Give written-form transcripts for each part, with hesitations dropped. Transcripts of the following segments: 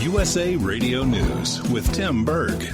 USA Radio News with Tim Berg.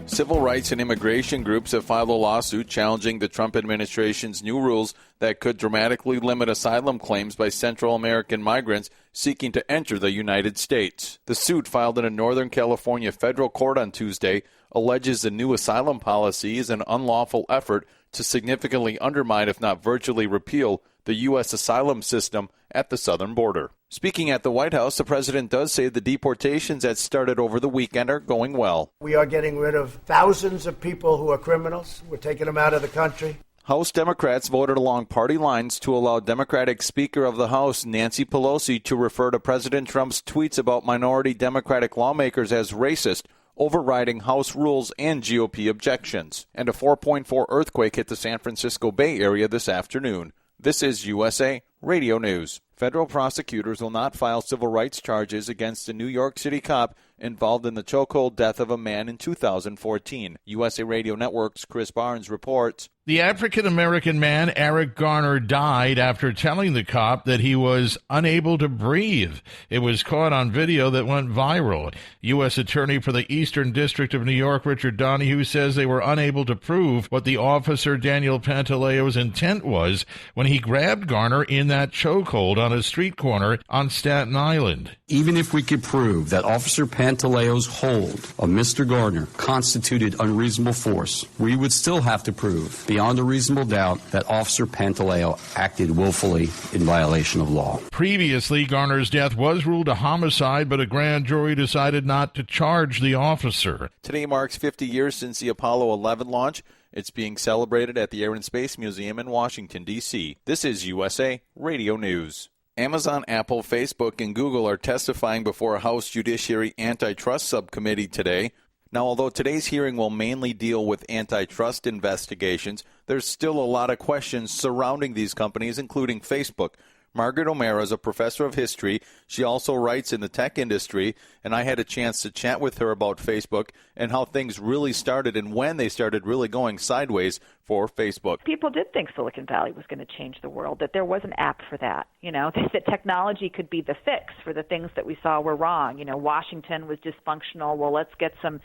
Civil rights and immigration groups have filed a lawsuit challenging the Trump administration's new rules that could dramatically limit asylum claims by Central American migrants seeking to enter the United States. The suit, filed in a Northern California federal court on Tuesday, alleges the new asylum policy is an unlawful effort to significantly undermine, if not virtually repeal, the U.S. asylum system at the southern border. Speaking at the White House, the president does say the deportations that started over the weekend are going well. We are getting rid of thousands of people who are criminals. We're taking them out of the country. House Democrats voted along party lines to allow Democratic Speaker of the House Nancy Pelosi to refer to President Trump's tweets about minority Democratic lawmakers as racist, overriding House rules and GOP objections. And a 4.4 earthquake hit the San Francisco Bay Area this afternoon. This is USA Radio News. Federal prosecutors will not file civil rights charges against a New York City cop involved in the chokehold death of a man in 2014. USA Radio Network's Chris Barnes reports. The African-American man, Eric Garner, died after telling the cop that he was unable to breathe. It was caught on video that went viral. U.S. Attorney for the Eastern District of New York, Richard Donahue, says they were unable to prove what the officer, Daniel Pantaleo's intent was when he grabbed Garner in that chokehold on a street corner on Staten Island. Even if we could prove that Officer Pantaleo's hold of Mr. Garner constituted unreasonable force, we would still have to prove beyond a reasonable doubt that Officer Pantaleo acted willfully in violation of law. Previously, Garner's death was ruled a homicide, but a grand jury decided not to charge the officer. Today marks 50 years since the Apollo 11 launch. It's being celebrated at the Air and Space Museum in Washington, D.C. This is USA Radio News. Amazon, Apple, Facebook, and Google are testifying before a House Judiciary Antitrust Subcommittee today. Now, although today's hearing will mainly deal with antitrust investigations, there's still a lot of questions surrounding these companies, including Facebook. Margaret O'Mara is a professor of history. She also writes in the tech industry, and I had a chance to chat with her about Facebook and how things really started and when they started really going sideways for Facebook. People did think Silicon Valley was going to change the world, that there was an app for that, that technology could be the fix for the things that we saw were wrong. Washington was dysfunctional. Well, let's get some,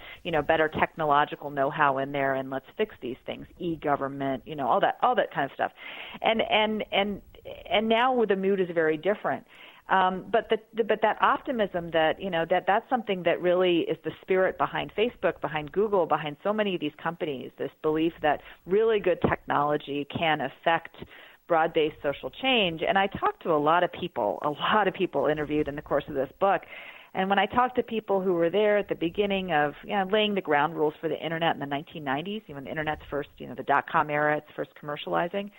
better technological know-how in there and let's fix these things. E-government, all that kind of stuff. And now the mood is very different. But that optimism that's something that really is the spirit behind Facebook, behind Google, behind so many of these companies, this belief that really good technology can affect broad-based social change. And I talked to a lot of people interviewed in the course of this book. And when I talked to people who were there at the beginning of laying the ground rules for the Internet in the 1990s, when the Internet's first, the dot-com era, it's first commercializing,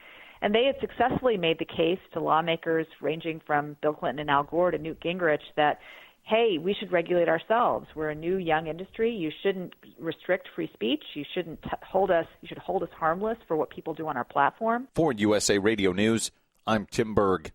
and they had successfully made the case to lawmakers ranging from Bill Clinton and Al Gore to Newt Gingrich that, hey, we should regulate ourselves. We're a new, young industry. You shouldn't restrict free speech. You shouldn't you should hold us harmless for what people do on our platform. For USA Radio News, I'm Tim Berg.